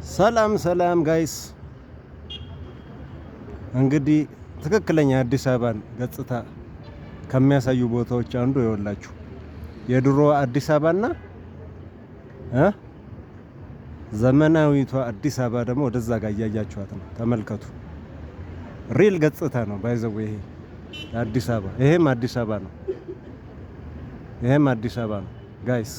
ሰላም ጋይስ፣ እንግዲህ ትክክለኛ አዲስ አበባን ገጽታ ከሚያሳዩ ቦታዎች አንዱ ይወላችሁ የድሮ አዲስ አበባና ዘመናዊቷ አዲስ አበባ ደግሞ ወደዛ ጋር እያያችኋት ነው። ተመልከቱ። ሪል ገጽታ ነው ባይዘው። ይሄ አዲስ አበባ፣ ይሄም አዲስ አበባ ነው። ይሄም አዲስ አበባ ነው ጋይስ።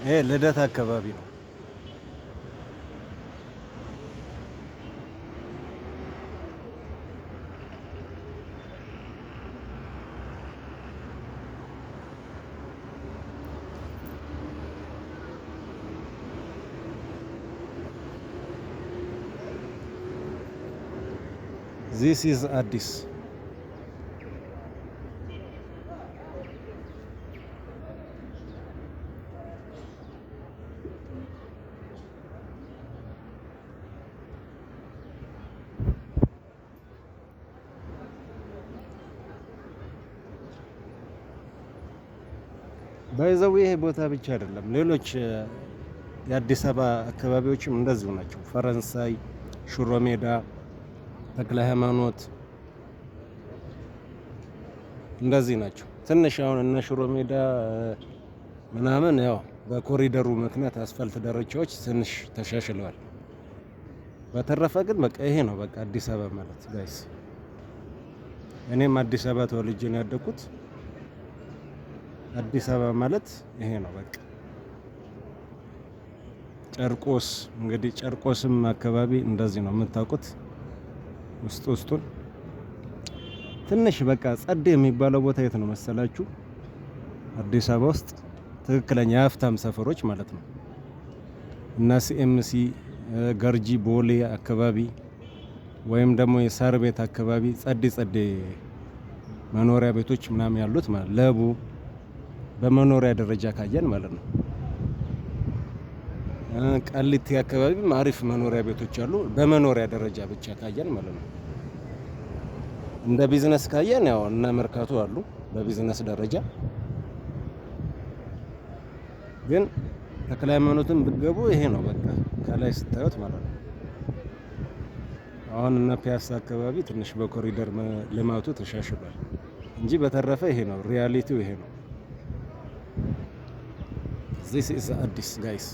ይሄ ልደት አካባቢ ነው። This is አዲስ ባይዘው። ይሄ ቦታ ብቻ አይደለም፣ ሌሎች የአዲስ አበባ አካባቢዎችም እንደዚሁ ናቸው። ፈረንሳይ፣ ሽሮ ሜዳ፣ ተክለ ሃይማኖት እንደዚህ ናቸው። ትንሽ አሁን እነ ሽሮ ሜዳ ምናምን ያው በኮሪደሩ ምክንያት አስፋልት ዳርቻዎች ትንሽ ተሻሽለዋል። በተረፈ ግን በቃ ይሄ ነው በቃ አዲስ አበባ ማለት ጋይስ። እኔም አዲስ አበባ ተወልጄ ነው ያደኩት። አዲስ አበባ ማለት ይሄ ነው በቃ። ጨርቆስ እንግዲህ ጨርቆስም አካባቢ እንደዚህ ነው የምታውቁት። ውስጡን ትንሽ በቃ ጸዴ የሚባለው ቦታ የት ነው መሰላችሁ? አዲስ አበባ ውስጥ ትክክለኛ የሀብታም ሰፈሮች ማለት ነው። እና ሲኤምሲ፣ ገርጂ፣ ቦሌ አካባቢ ወይም ደግሞ የሳር ቤት አካባቢ ጸዴ መኖሪያ ቤቶች ምናምን ያሉት ማለት ለቡ በመኖሪያ ደረጃ ካየን ማለት ነው። ቃሊቲ አካባቢም አሪፍ መኖሪያ ቤቶች አሉ፣ በመኖሪያ ደረጃ ብቻ ካየን ማለት ነው። እንደ ቢዝነስ ካየን ያው እና መርካቶ አሉ በቢዝነስ ደረጃ። ግን ተክለ ሃይማኖትን ብትገቡ ይሄ ነው በቃ ከላይ ስታዩት ማለት ነው። አሁን እና ፒያሳ አካባቢ ትንሽ በኮሪደር ልማቱ ተሻሽሏል እንጂ በተረፈ ይሄ ነው ሪያሊቲው፣ ይሄ ነው። This is አዲስ ጋይስ።